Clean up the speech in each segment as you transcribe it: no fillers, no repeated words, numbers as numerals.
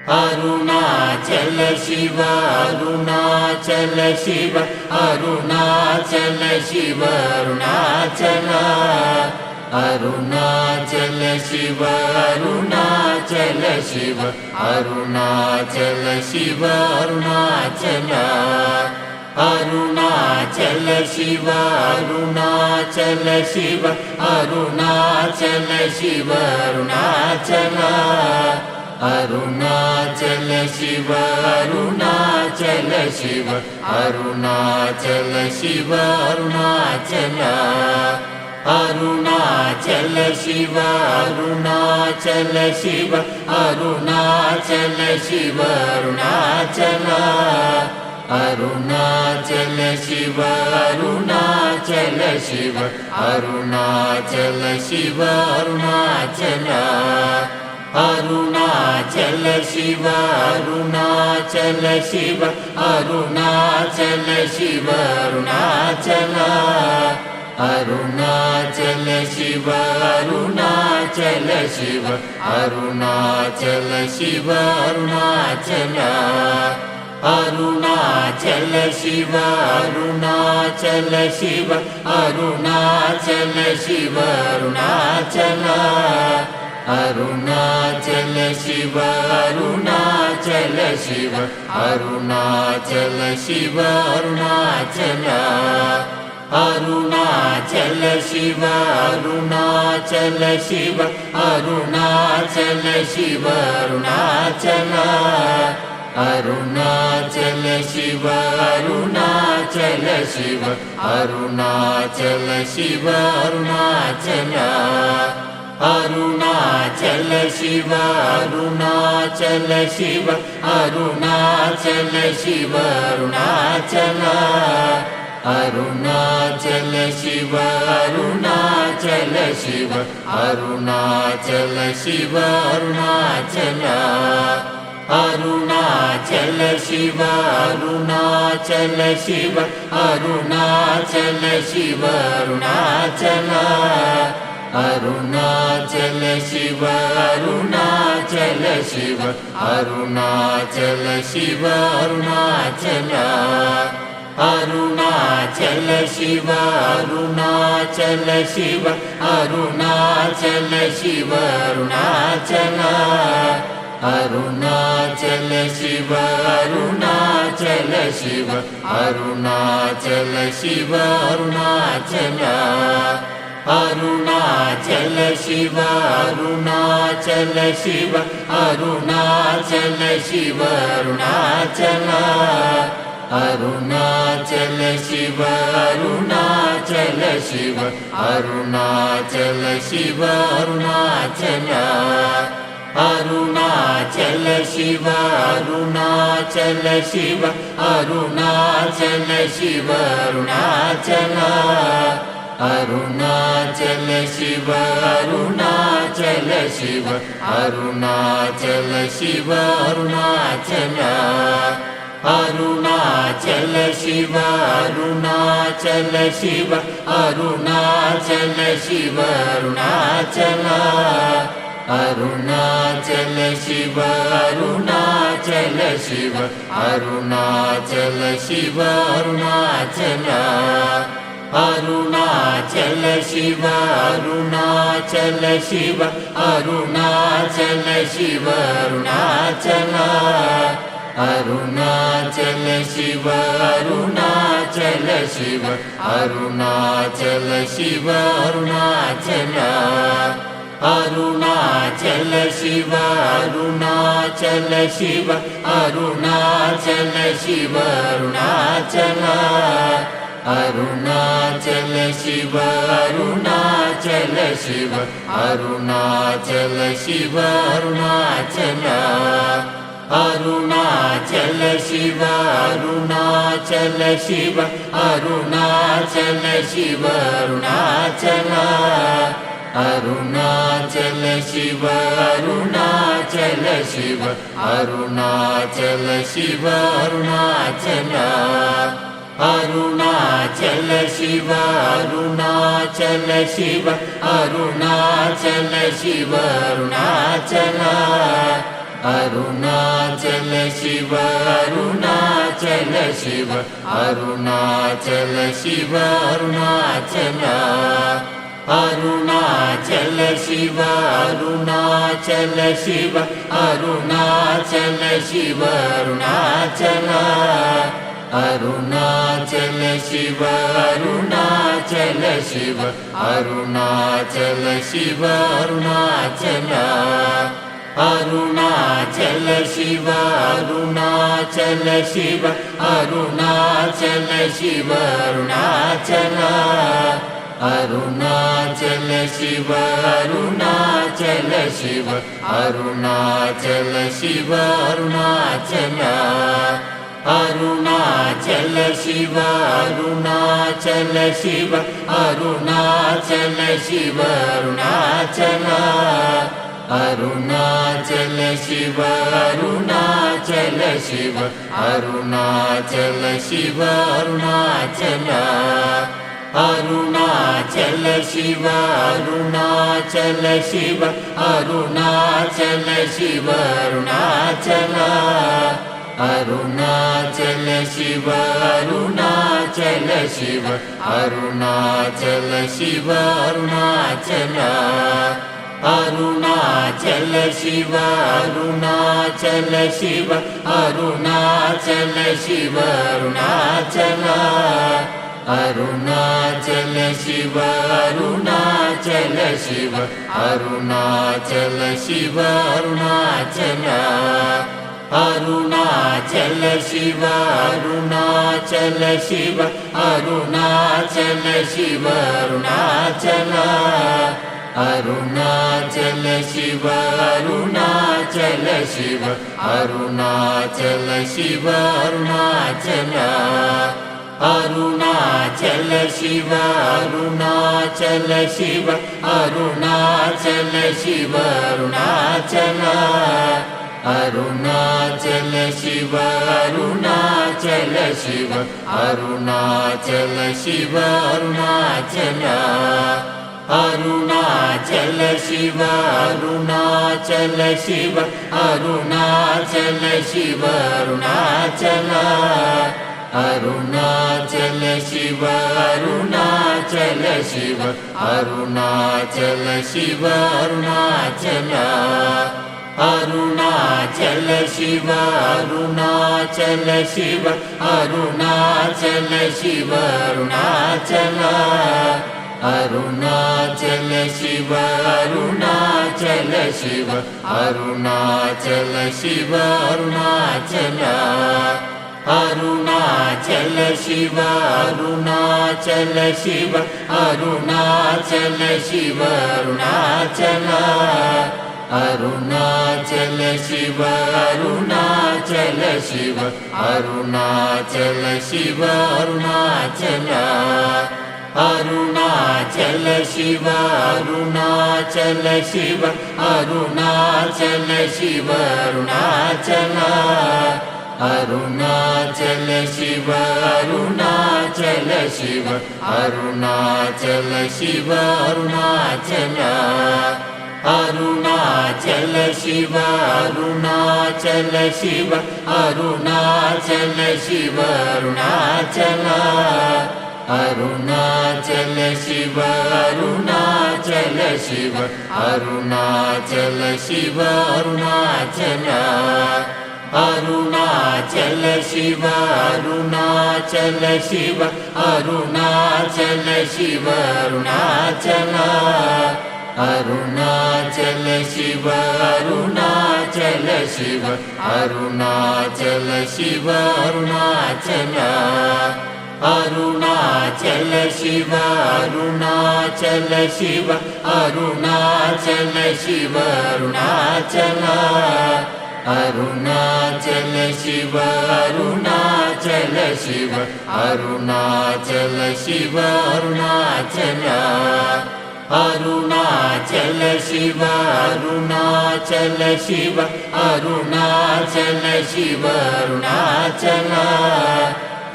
Arunachal Shiva Arunachal Shiva Arunachal Shiva Arunachal Arunachal Shiva Arunachal Shiva Arunachal Shiva Arunachal Arunachal Shiva Arunachal Shiva Arunachal Shiva Arunachal Arunachal Shiva Arunachal Shiva Arunachal Shiva Arunachal Arunachal Shiva Arunachal Shiva Arunachal Shiva Arunachal Arunachal Shiva Arunachal Shiva Arunachal Shiva Arunachal Arunachal Shiva Arunachal Shiva Arunachal Shiva Arunachal Arunachal Shiva Arunachal Shiva Arunachal Shiva Arunachal Arunachal Shiva Arunachal Shiva Arunachal Shiva Arunachal Arunachal Shiva Arunachal Shiva Arunachal Shiva Arunachal Arunachal Shiva Arunachal Shiva Arunachal Shiva Arunachal Arunachal Shiva Arunachal Shiva Arunachal Shiva Arunachal Arunachal Shiva Arunachal Shiva Arunachal Shiva Arunachal Arunachal Shiva Arunachal Shiva Arunachal Shiva Arunachal Arunachal Shiva Arunachal Shiva Arunachal Shiva Arunachal Arunachal Shiva Arunachal Shiva Arunachal Shiva Arunachal Arunachal Shiva Arunachal Shiva Arunachal Shiva Arunachal Arunachal Shiva Arunachal Shiva Arunachal Shiva Arunachal Arunachal Shiva Arunachal Shiva Arunachal Shiva Arunachal Arunachal Shiva Arunachal Shiva Arunachal Shiva Arunachal Arunachal Shiva Arunachal Shiva Arunachal Shiva Arunachal Arunachal Shiva Arunachal Shiva Arunachal Shiva Arunachal Arunachal Shiva Arunachal Shiva Arunachal Shiva Arunachal Arunachal Shiva Arunachal Shiva Arunachal Shiva Arunachal Arunachal Shiva Arunachal Shiva Arunachal Shiva Arunachal Arunachal Shiva Arunachal Shiva Arunachal Shiva Arunachal Arunachal Shiva Arunachal Shiva Arunachal Shiva Arunachal Arunachal Shiva Arunachal Shiva Arunachal Shiva Arunachal Arunachal Shiva Arunachal Shiva Arunachal Shiva Arunachal Arunachal Shiva Arunachal Shiva Arunachal Shiva Arunachal Arunachal Shiva Arunachal Shiva Arunachal Shiva Arunachal Arunachal Shiva Arunachal Shiva Arunachal Shiva Arunachal Arunachal Shiva Arunachal Shiva Arunachal Shiva Arunachal Arunachal Shiva Arunachal Shiva Arunachal Shiva Arunachal Arunachal Shiva Arunachal Shiva Arunachal Shiva Arunachal Arunachal Shiva Arunachal Shiva Arunachal Shiva Arunachal Arunachal Shiva Arunachal Shiva Arunachal Shiva Arunachal Arunachal Shiva Arunachal Shiva Arunachal Shiva Arunachal Arunachal Shiva Arunachal Shiva Arunachal Shiva Arunachal Arunachal Shiva Arunachal Shiva Arunachal Shiva Arunachal Arunachal Shiva Arunachal Shiva Arunachal Shiva Arunachal Arunachal Shiva Arunachal Shiva Arunachal Shiva Arunachal Arunachal Shiva Arunachal Shiva Arunachal Shiva Arunachal Arunachal Shiva Arunachal Shiva Arunachal Shiva Arunachal Arunachal Shiva Arunachal Shiva Arunachal Shiva Arunachal Arunachal Shiva Arunachal Shiva Arunachal Shiva Arunachal Arunachal Shiva Arunachal Shiva Arunachal Shiva Arunachal Arunachal Shiva Arunachal Shiva Arunachal Shiva Arunachal Arunachal Shiva Arunachal Shiva Arunachal Shiva Arunachal Arunachal Shiva Arunachal Shiva Arunachal Shiva Arunachal Arunachal Shiva Arunachal Shiva Arunachal Shiva Arunachal Arunachal Shiva Arunachal Shiva Arunachal Shiva Arunachal Arunachal Shiva Arunachal Shiva Arunachal Shiva Arunachal Arunachal Shiva Arunachal Shiva Arunachal Shiva Arunachal Arunachal Shiva Arunachal Shiva Arunachal Shiva Arunachal Arunachal Shiva Arunachal Shiva Arunachal Shiva Arunachal Arunachal Shiva Arunachal Shiva Arunachal Shiva Arunachal Arunachal Shiva Arunachal Shiva Arunachal Shiva Arunachal Arunachal Shiva Arunachal Shiva Arunachal Shiva Arunachal Arunachal Shiva Arunachal Shiva Arunachal Shiva Arunachal Arunachal Shiva Arunachal Shiva Arunachal Shiva Arunachal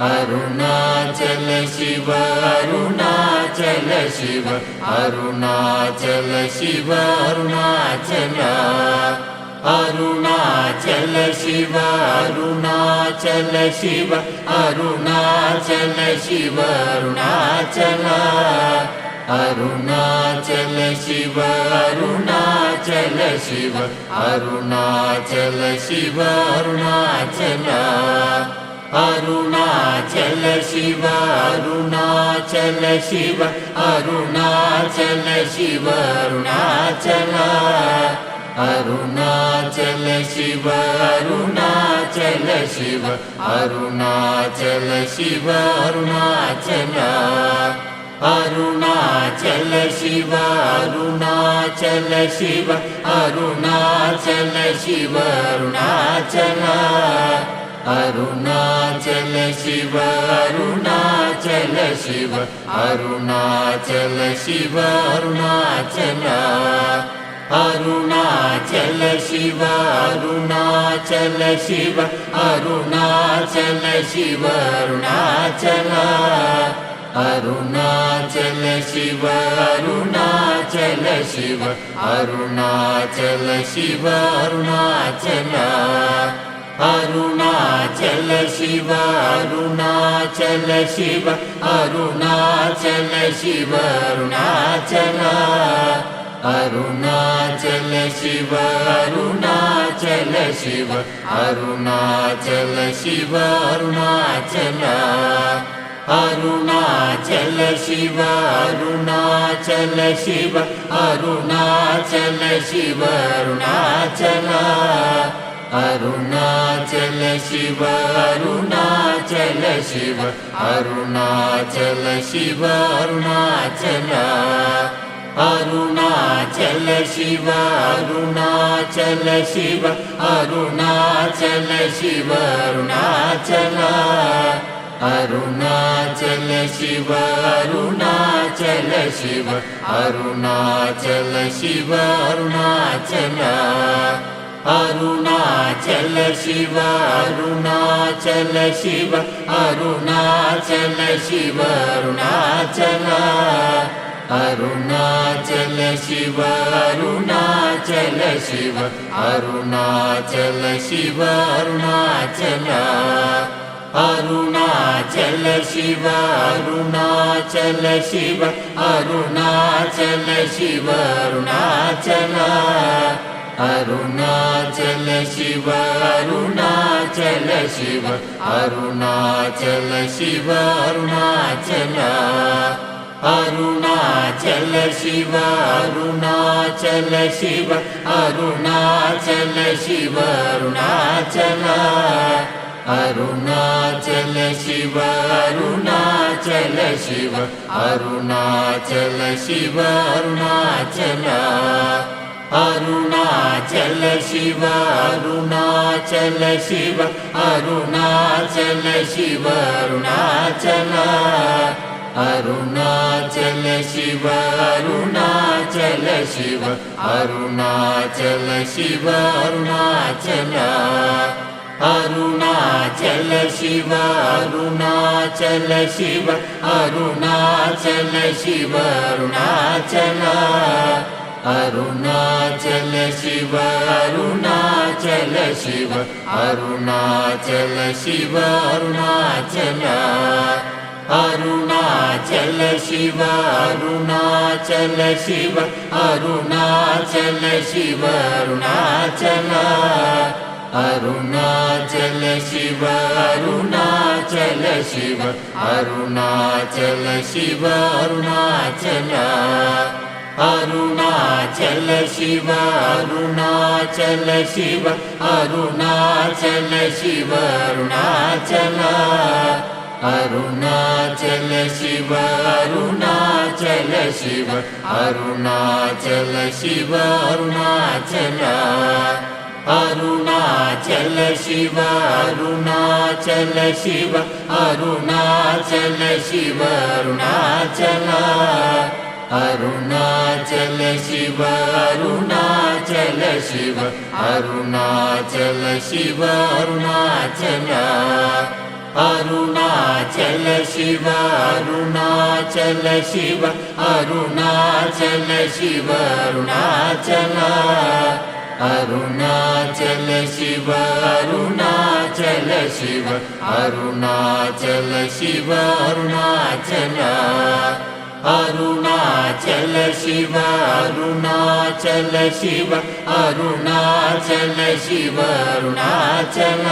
Arunachal Shiva Arunachal Shiva Arunachal Shiva Arunachal Arunachal Shiva Arunachal Shiva Arunachal Shiva Arunachal Arunachal Shiva Arunachal Shiva Arunachal Shiva Arunachal Arunachal Shiva Arunachal Shiva Arunachal Shiva Arunachal Arunachal Shiva Arunachal Shiva Arunachal Shiva Arunachal Arunachal Shiva Arunachal Shiva Arunachal Shiva Arunachal Arunachal Shiva Arunachal Shiva Arunachal Shiva Arunachal Arunachal Shiva Arunachal Shiva Arunachal Shiva Arunachal Arunachal Shiva Arunachal Shiva Arunachal Shiva Arunachal Arunachal Shiva Arunachal Shiva Arunachal Shiva Arunachal Arunachal Shiva Arunachal Shiva Arunachal Shiva Arunachal Arunachal Shiva Arunachal Shiva Arunachal Shiva Arunachal Arunachal Shiva Arunachal Shiva Arunachal Shiva Arunachal Arunachal Shiva Arunachal Shiva Arunachal Shiva Arunachal Arunachal Shiva Arunachal Shiva Arunachal Shiva Arunachal Arunachal Shiva Arunachal Shiva Arunachal Shiva Arunachal Arunachal Shiva Arunachal Shiva Arunachal Shiva Arunachal Arunachal Shiva Arunachal Shiva Arunachal Shiva Arunachal Arunachal Shiva Arunachal Shiva Arunachal Shiva Arunachal Arunachal Shiva Arunachal Shiva Arunachal Shiva Arunachal Arunachal Shiva Arunachal Shiva Arunachal Shiva Arunachal Arunachal Shiva Arunachal Shiva Arunachal Shiva Arunachal Arunachal Shiva Arunachal Shiva Arunachal Shiva Arunachal Arunachal Shiva Arunachal Shiva Arunachal Shiva Arunachal Arunachal Shiva Arunachal Shiva Arunachal Shiva Arunachal Arunachal Shiva Arunachal Shiva Arunachal Shiva Arunachal Arunachal Shiva Arunachal Shiva Arunachal Shiva Arunachal Arunachal Shiva Arunachal Shiva Arunachal Shiva Arunachal Arunachal Shiva Arunachal Shiva Arunachal Shiva Arunachal Arunachal Shiva Arunachal Shiva Arunachal Shiva Arunachal Arunachal Shiva Arunachal Shiva Arunachal Shiva Arunachal Arunachal Shiva Arunachal Shiva Arunachal Shiva Arunachal Arunachal Shiva Arunachal Shiva Arunachal Shiva Arunachal Arunachal Shiva Arunachal Shiva Arunachal Shiva Arunachal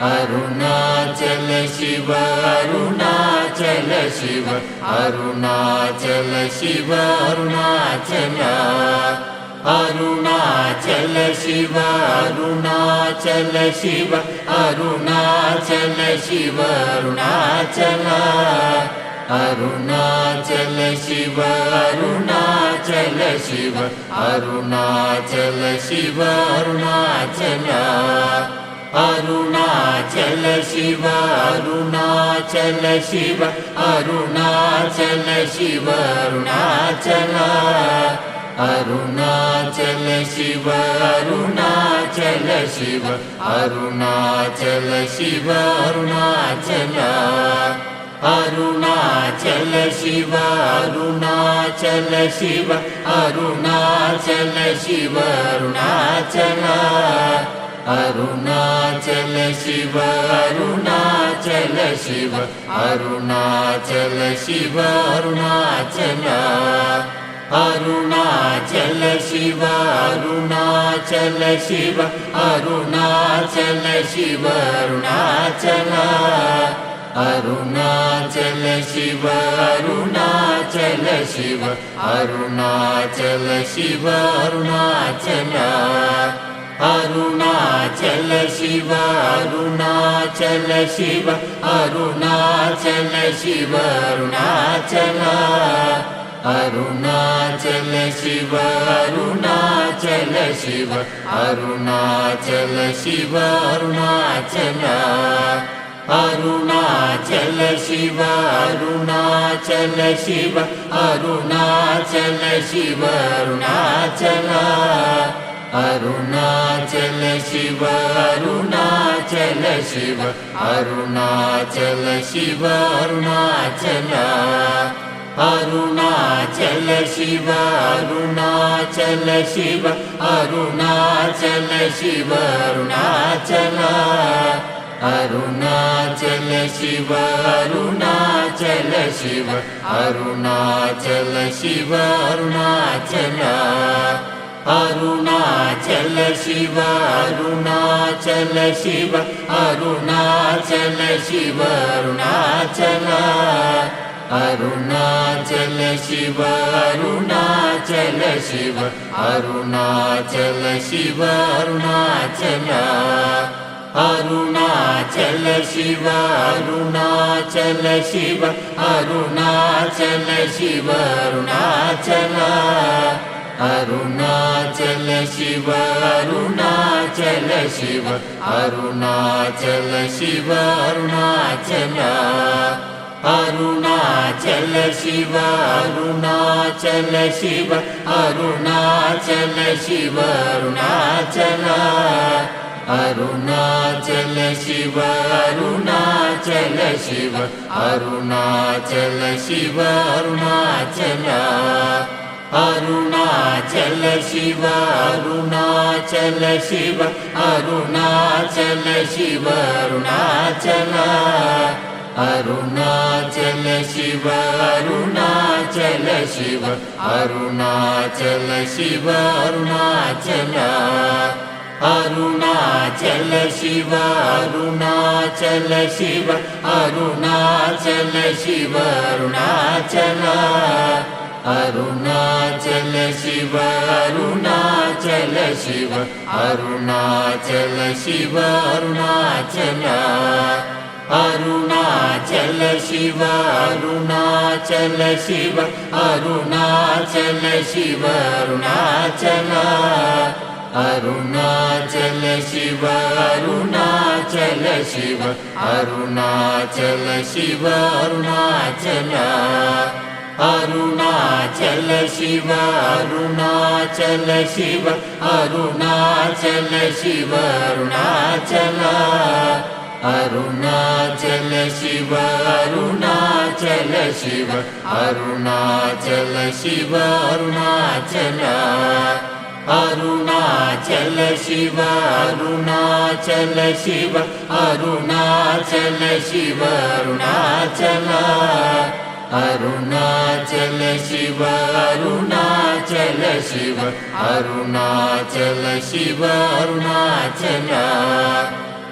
Arunachal Shiva Arunachal Shiva Arunachal Shiva Arunachal Arunachal Shiva Arunachal Shiva Arunachal Shiva Arunachal Arunachal Shiva Arunachal Shiva Arunachal Shiva Arunachal Arunachal Shiva Arunachal Shiva Arunachal Shiva Arunachal Arunachal Shiva Arunachal Shiva Arunachal Shiva Arunachal Arunachal Shiva Arunachal Shiva Arunachal Shiva Arunachal Arunachal Shiva Arunachal Shiva Arunachal Shiva Arunachal Arunachal Shiva Arunachal Shiva Arunachal Shiva Arunachal Arunachal Shiva Arunachal Shiva Arunachal Shiva Arunachal Arunachal Shiva Arunachal Shiva Arunachal Shiva Arunachal Arunachal Shiva Arunachal Shiva Arunachal Shiva Arunachal Arunachal Shiva Arunachal Shiva Arunachal Shiva Arunachal Arunachal Shiva Arunachal Shiva Arunachal Shiva Arunachal Arunachal Shiva Arunachal Shiva Arunachal Shiva Arunachal Arunachal Shiva Arunachal Shiva Arunachal Shiva Arunachal Arunachal Shiva Arunachal Shiva Arunachal Shiva Arunachal Arunachal Shiva Arunachal Shiva Arunachal Shiva Arunachal Arunachal Shiva Arunachal Shiva Arunachal Shiva Arunachal Arunachal Shiva Arunachal Shiva Arunachal Shiva Arunachal Arunachal Shiva Arunachal Shiva Arunachal Shiva Arunachal Arunachal Shiva Arunachal Shiva Arunachal Shiva Arunachal Arunachal Shiva Arunachal Shiva Arunachal Shiva Arunachal Arunachal Shiva Arunachal Shiva Arunachal Shiva Arunachal Arunachal Shiva Arunachal Shiva Arunachal Shiva Arunachal Arunachal Shiva Arunachal Shiva Arunachal Shiva Arunachal Arunachal Shiva Arunachal Shiva Arunachal Shiva Arunachal Arunachal Shiva Arunachal Shiva Arunachal Shiva Arunachal Arunachal Shiva Arunachal Shiva Arunachal Shiva Arunachal Arunachal Shiva Arunachal Shiva Arunachal Shiva Arunachal Arunachal Shiva Arunachal Shiva Arunachal Shiva Arunachal Arunachal Shiva Arunachal Shiva Arunachal Shiva Arunachal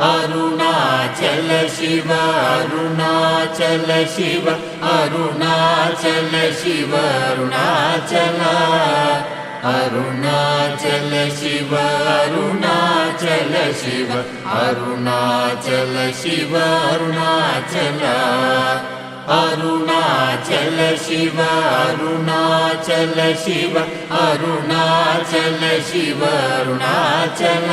Arunachal Shiva Arunachal Shiva Arunachal Shiva Arunachal Arunachal Shiva Arunachal Shiva Arunachal Shiva Arunachal Arunachal Shiva Arunachal Shiva Arunachal Shiva Arunachal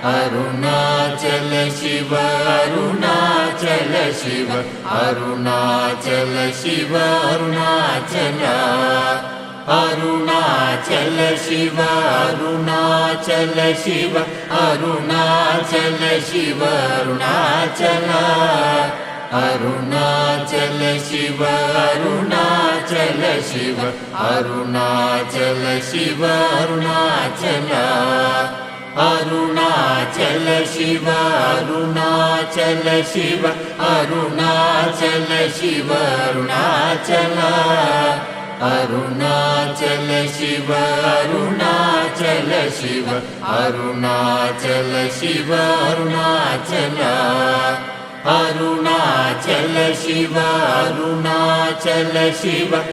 Arunachal Shiva Arunachal Shiva Arunachal Shiva Arunachal Arunachal Shiva Arunachal Shiva Arunachal Shiva Arunachal Arunachal Shiva Arunachal Shiva Arunachal Shiva Arunachal Arunachal Shiva Arunachal Shiva Arunachal Shiva Arunachal Arunachal Shiva Arunachal Shiva Arunachal Shiva Arunachal Arunachal Shiva Arunachal Shiva